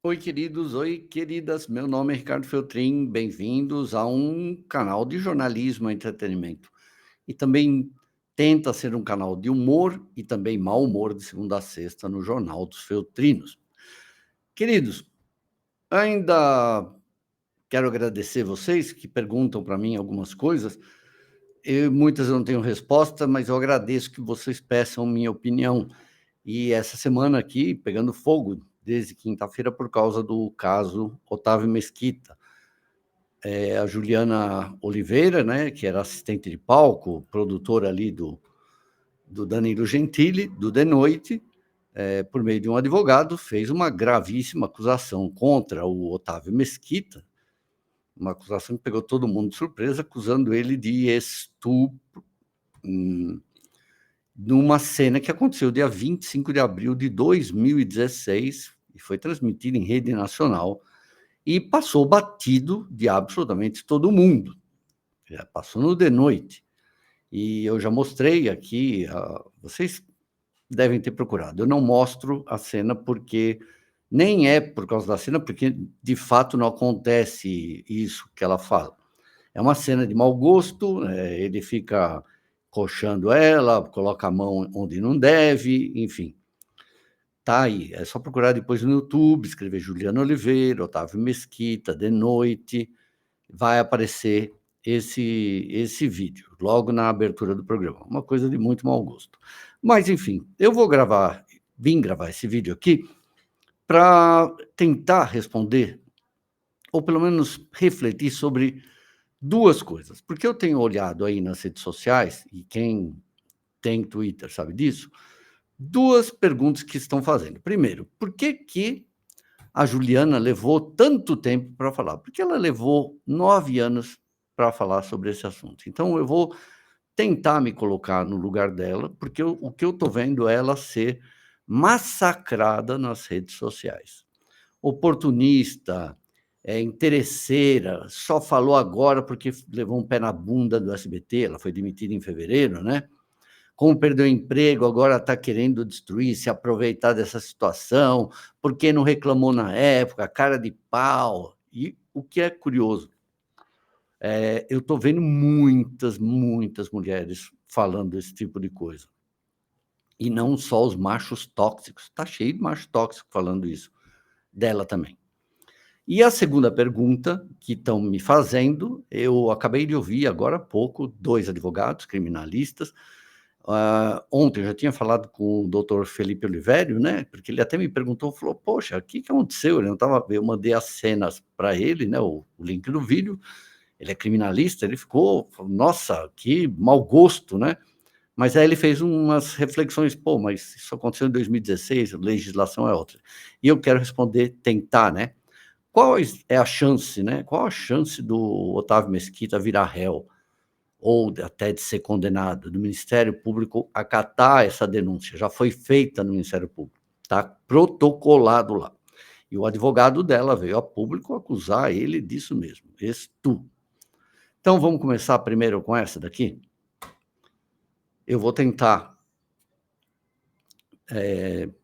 Oi, queridos, oi, queridas. Meu nome é Ricardo Feltrin. Bem-vindos a um canal de jornalismo e entretenimento. E também tenta ser um canal de humor e também mau humor de segunda a sexta no Jornal dos Feltrinos. Queridos, ainda quero agradecer vocês que perguntam para mim algumas coisas. Muitas eu não tenho resposta, mas eu agradeço que vocês peçam minha opinião. E essa semana aqui, pegando fogo desde quinta-feira por causa do caso Otávio Mesquita. A Juliana Oliveira, né, que era assistente de palco, produtora ali do Danilo Gentili, do De Noite, por meio de um advogado, fez uma gravíssima acusação contra o Otávio Mesquita, uma acusação que pegou todo mundo de surpresa, acusando ele de estupro, numa cena que aconteceu dia 25 de abril de 2016 e foi transmitida em rede nacional e passou batido de absolutamente todo mundo. Já passou no De Noite. E eu já mostrei aqui, vocês devem ter procurado. Eu não mostro a cena porque nem é por causa da cena, porque de fato não acontece isso que ela fala. É uma cena de mau gosto, ele fica coxando ela, coloca a mão onde não deve, enfim. Tá aí, é só procurar depois no YouTube, escrever Juliana Oliveira, Otávio Mesquita, De Noite, vai aparecer esse vídeo, logo na abertura do programa. Uma coisa de muito mau gosto. Mas, enfim, eu vim gravar esse vídeo aqui para tentar responder, ou pelo menos refletir sobre duas coisas. Porque eu tenho olhado aí nas redes sociais, e quem tem Twitter sabe disso, duas perguntas que estão fazendo. Primeiro, por que a Juliana levou tanto tempo para falar? Porque ela levou 9 anos para falar sobre esse assunto. Então, eu vou tentar me colocar no lugar dela, porque o que eu estou vendo é ela ser massacrada nas redes sociais. Oportunista, interesseira, só falou agora porque levou um pé na bunda do SBT, ela foi demitida em fevereiro, né? Como perdeu o emprego, agora está querendo destruir, se aproveitar dessa situação, porque não reclamou na época, cara de pau. E o que é curioso, eu estou vendo muitas mulheres falando esse tipo de coisa. E não só os machos tóxicos, está cheio de macho tóxico falando isso, dela também. E a segunda pergunta que estão me fazendo, eu acabei de ouvir agora há pouco 2 advogados criminalistas. Ontem eu já tinha falado com o doutor Felipe Olivério, né, porque ele até me perguntou, falou: "Poxa, o que aconteceu?" Ele não estava, eu mandei as cenas para ele, né, o link do vídeo, ele é criminalista, ele falou: "Nossa, que mau gosto", né. Mas aí ele fez umas reflexões: "Pô, mas isso aconteceu em 2016, a legislação é outra". E eu quero responder, tentar, né. Qual é a chance, né, qual a chance do Otávio Mesquita virar réu? Ou até de ser condenado, do Ministério Público acatar essa denúncia, já foi feita no Ministério Público, está protocolado lá. E o advogado dela veio a público acusar ele disso mesmo, estupro. Então vamos começar primeiro com essa daqui? Eu vou tentar,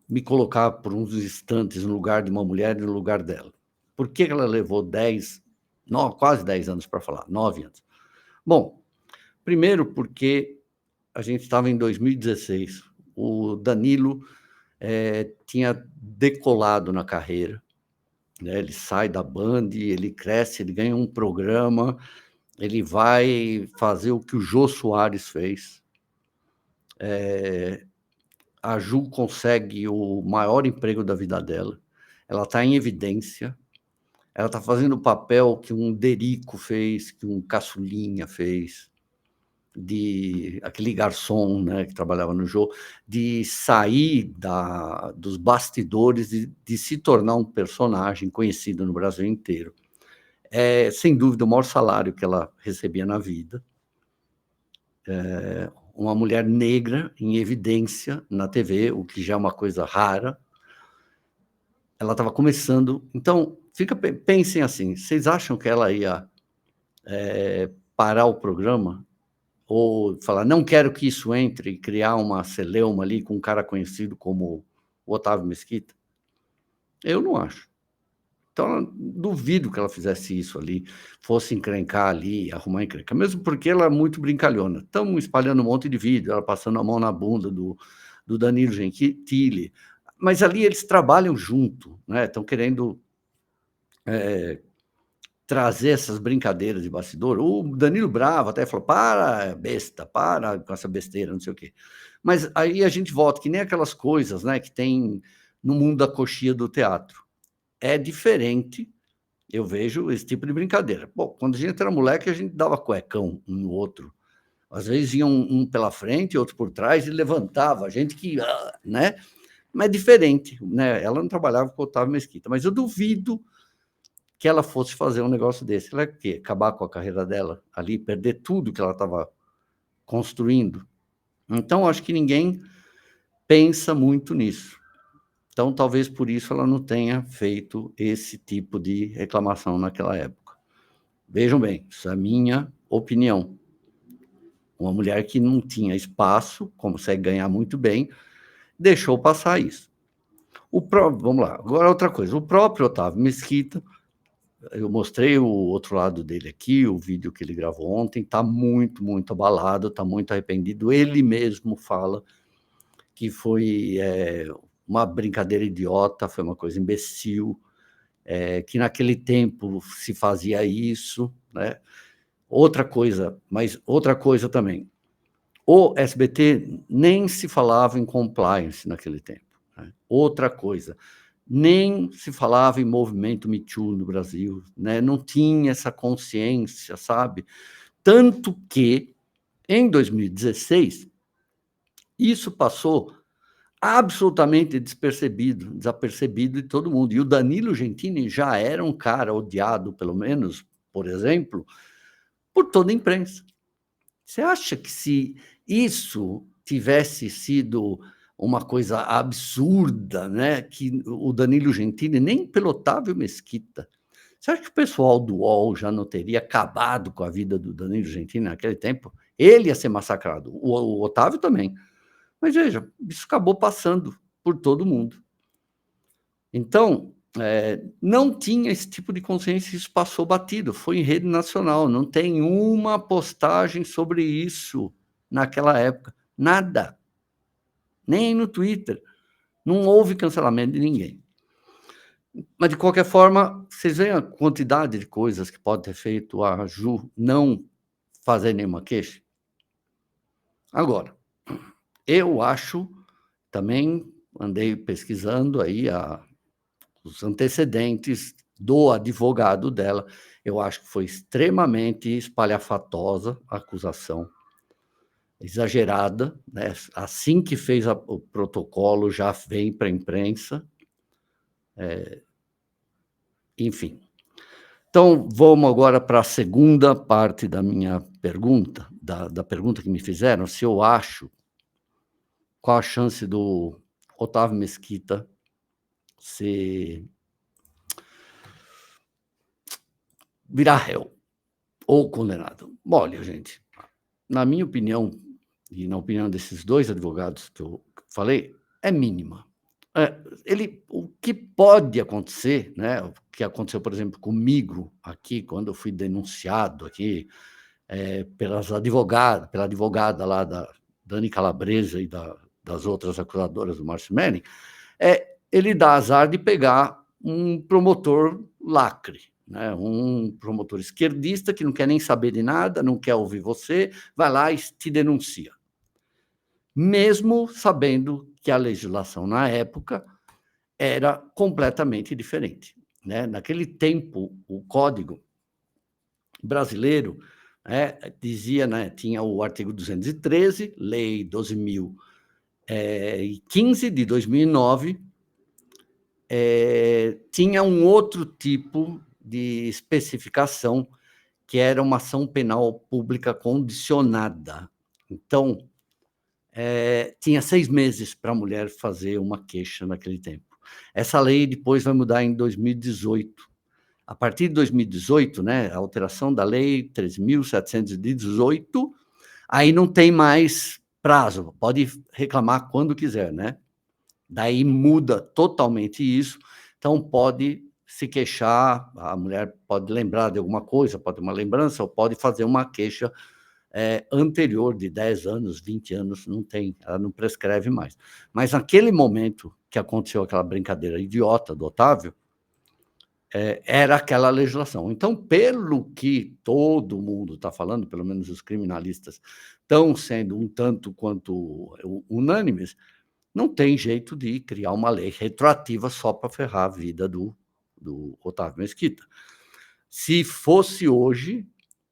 me colocar por uns instantes no lugar de uma mulher e no lugar dela. Por que ela levou 10, quase 10 anos para falar, 9 anos? Bom, primeiro porque a gente estava em 2016, o Danilo tinha decolado na carreira, né, ele sai da Band, ele cresce, ele ganha um programa, ele vai fazer o que o Jô Soares fez. A Ju consegue o maior emprego da vida dela, ela está em evidência, ela está fazendo o papel que um Derico fez, que um Caçulinha fez, de aquele garçom, né, que trabalhava no Jô, de sair dos bastidores, de se tornar um personagem conhecido no Brasil inteiro. É, sem dúvida, o maior salário que ela recebia na vida. Uma mulher negra em evidência na TV, o que já é uma coisa rara. Ela estava começando. Então, pensem assim: vocês acham que ela ia parar o programa? Ou falar, não quero que isso entre, e criar uma celeuma ali com um cara conhecido como o Otávio Mesquita? Eu não acho. Então, duvido que ela fizesse isso ali, fosse encrencar ali, arrumar encrenca, mesmo porque ela é muito brincalhona. Estamos espalhando um monte de vídeo, ela passando a mão na bunda do Danilo Gentili, mas ali eles trabalham junto, né? Estão querendo trazer essas brincadeiras de bastidor. O Danilo Bravo até falou: para, besta, para com essa besteira, não sei o quê. Mas aí a gente volta, que nem aquelas coisas, né, que tem no mundo da coxia do teatro. É diferente, eu vejo esse tipo de brincadeira. Bom, quando a gente era moleque, a gente dava cuecão um no outro. Às vezes ia um pela frente, outro por trás, e levantava. A gente que, né? Mas é diferente, né? Ela não trabalhava com o Otávio Mesquita, mas eu duvido que ela fosse fazer um negócio desse. Ela ia acabar com a carreira dela ali, perder tudo que ela estava construindo. Então, acho que ninguém pensa muito nisso. Então, talvez por isso ela não tenha feito esse tipo de reclamação naquela época. Vejam bem, isso é a minha opinião. Uma mulher que não tinha espaço, consegue ganhar muito bem, deixou passar isso. Vamos lá, agora outra coisa. O próprio Otávio Mesquita, eu mostrei o outro lado dele aqui, o vídeo que ele gravou ontem, está muito, muito abalado, está muito arrependido. Ele mesmo fala que foi uma brincadeira idiota, foi uma coisa imbecil, que naquele tempo se fazia isso, né? Outra coisa também, o SBT nem se falava em compliance naquele tempo, né? Outra coisa, nem se falava em movimento Me Too no Brasil, né? Não tinha essa consciência, sabe? Tanto que, em 2016, isso passou absolutamente desapercebido de todo mundo. E o Danilo Gentili já era um cara odiado, pelo menos, por exemplo, por toda a imprensa. Você acha que se isso tivesse sido uma coisa absurda, né, que o Danilo Gentili, nem pelo Otávio Mesquita, você acha que o pessoal do UOL já não teria acabado com a vida do Danilo Gentili naquele tempo? Ele ia ser massacrado, o Otávio também. Mas veja, isso acabou passando por todo mundo. Então, não tinha esse tipo de consciência, isso passou batido, foi em rede nacional, não tem uma postagem sobre isso naquela época, nada, nem no Twitter, não houve cancelamento de ninguém. Mas, de qualquer forma, vocês veem a quantidade de coisas que pode ter feito a Ju não fazer nenhuma queixa? Agora, eu acho, também andei pesquisando aí os antecedentes do advogado dela, eu acho que foi extremamente espalhafatosa a acusação, exagerada, né? Assim que fez o protocolo, já vem para a imprensa, enfim. Então, vamos agora para a segunda parte da minha pergunta, da pergunta que me fizeram, se eu acho qual a chance do Otávio Mesquita virar réu ou condenado. Bom, olha, gente, na minha opinião, e na opinião desses dois advogados que eu falei, é mínima. O que pode acontecer, né, o que aconteceu, por exemplo, comigo aqui, quando eu fui denunciado aqui pela advogada lá da Dani Calabresa e das outras acusadoras do Márcio Melling, ele dá azar de pegar um promotor lacre, né? Um promotor esquerdista que não quer nem saber de nada, não quer ouvir você, vai lá e te denuncia. Mesmo sabendo que a legislação na época era completamente diferente, né? Naquele tempo, o Código brasileiro dizia, né, tinha o artigo 213, Lei 12.015 de 2009, tinha um outro tipo de especificação, que era uma ação penal pública condicionada. Então, tinha 6 meses para a mulher fazer uma queixa naquele tempo. Essa lei depois vai mudar em 2018. A partir de 2018, né, a alteração da lei 13.718, aí não tem mais prazo, pode reclamar quando quiser, né? Daí muda totalmente isso, então pode se queixar, a mulher pode lembrar de alguma coisa, pode ter uma lembrança, ou pode fazer uma queixa anterior de 10 anos, 20 anos, não tem, ela não prescreve mais. Mas naquele momento que aconteceu aquela brincadeira idiota do Otávio, era aquela legislação. Então, pelo que todo mundo está falando, pelo menos os criminalistas estão sendo um tanto quanto unânimes, não tem jeito de criar uma lei retroativa só para ferrar a vida do Otávio Mesquita. Se fosse hoje,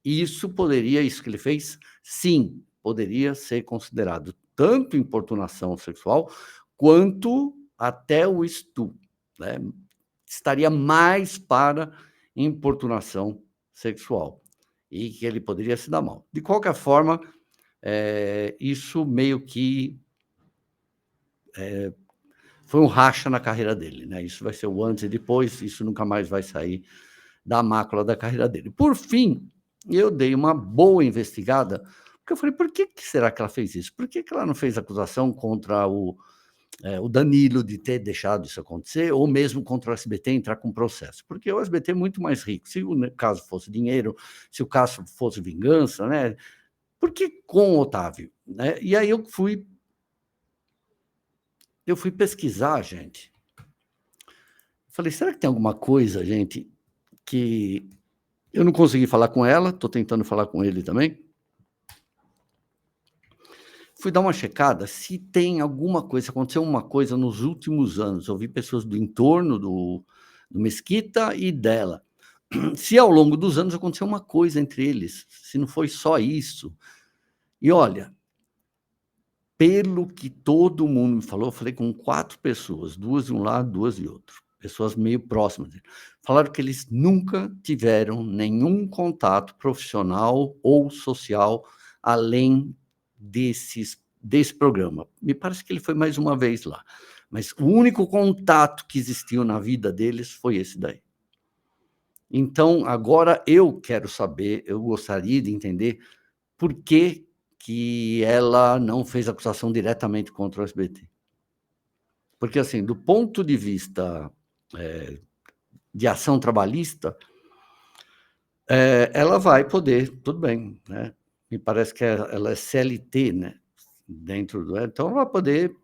isso que ele fez, sim, poderia ser considerado tanto importunação sexual quanto até o estupro, né? Estaria mais para importunação sexual e que ele poderia se dar mal. De qualquer forma, isso meio que foi um racha na carreira dele, né? Isso vai ser o antes e depois, isso nunca mais vai sair da mácula da carreira dele. Por fim, eu dei uma boa investigada, porque eu falei, por que será que ela fez isso? Por que ela não fez acusação contra o Danilo de ter deixado isso acontecer, ou mesmo contra o SBT entrar com processo? Porque o SBT é muito mais rico. Se o caso fosse dinheiro, se o caso fosse vingança, né? Por que com o Otávio? Né? E aí eu fui pesquisar, gente. Falei, será que tem alguma coisa, gente, que eu não consegui falar com ela, estou tentando falar com ele também. Fui dar uma checada se tem alguma coisa, aconteceu uma coisa nos últimos anos. Eu vi pessoas do entorno do Mesquita e dela. Se ao longo dos anos aconteceu uma coisa entre eles, se não foi só isso. E olha, pelo que todo mundo me falou, eu falei com 4 pessoas, 2 de um lado, 2 de outro, pessoas meio próximas. Falaram que eles nunca tiveram nenhum contato profissional ou social além desse programa. Me parece que ele foi mais uma vez lá, mas o único contato que existiu na vida deles foi esse daí. Então, agora eu quero saber, eu gostaria de entender por que ela não fez acusação diretamente contra o SBT. Porque, assim, do ponto de vista de ação trabalhista, ela vai poder, tudo bem, né? Me parece que ela é CLT, né? Então, ela vai poder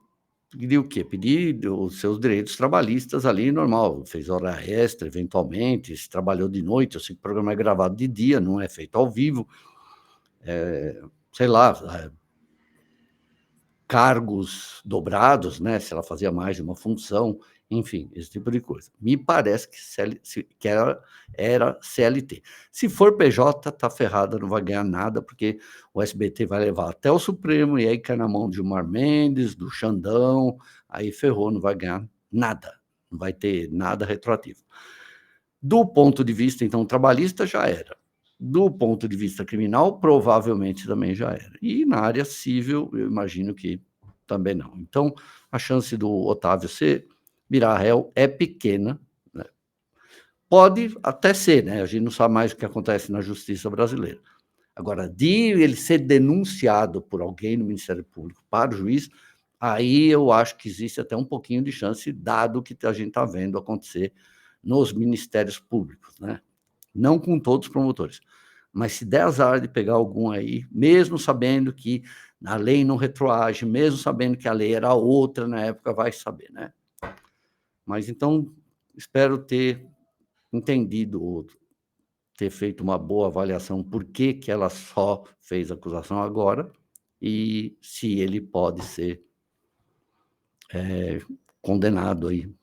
pedir o quê? Pedir os seus direitos trabalhistas ali, normal. Fez hora extra, eventualmente, se trabalhou de noite, eu sei que o programa é gravado de dia, não é feito ao vivo. Sei lá, cargos dobrados, né? Se ela fazia mais de uma função, enfim, esse tipo de coisa. Me parece que era CLT. Se for PJ, tá ferrada, não vai ganhar nada, porque o SBT vai levar até o Supremo, e aí cai na mão de Gilmar Mendes, do Xandão, aí ferrou, não vai ganhar nada, não vai ter nada retroativo. Do ponto de vista, então, trabalhista, já era. Do ponto de vista criminal, provavelmente também já era. E na área civil, eu imagino que também não. Então, a chance do Otávio virar réu é pequena, né? Pode até ser, né? A gente não sabe mais o que acontece na justiça brasileira. Agora, de ele ser denunciado por alguém no Ministério Público para o juiz, aí eu acho que existe até um pouquinho de chance, dado o que a gente está vendo acontecer nos ministérios públicos, né? Não com todos os promotores, mas se der azar de pegar algum aí, mesmo sabendo que a lei não retroage, mesmo sabendo que a lei era outra na época, vai saber, né? Mas então, espero ter entendido, ter feito uma boa avaliação por que ela só fez acusação agora e se ele pode ser condenado aí,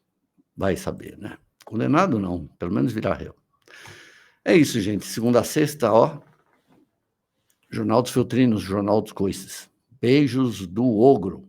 vai saber, né? Condenado não, pelo menos virar réu. É isso, gente. Segunda a sexta, ó. Jornal dos Filtrinos, Jornal dos Coices. Beijos do Ogro.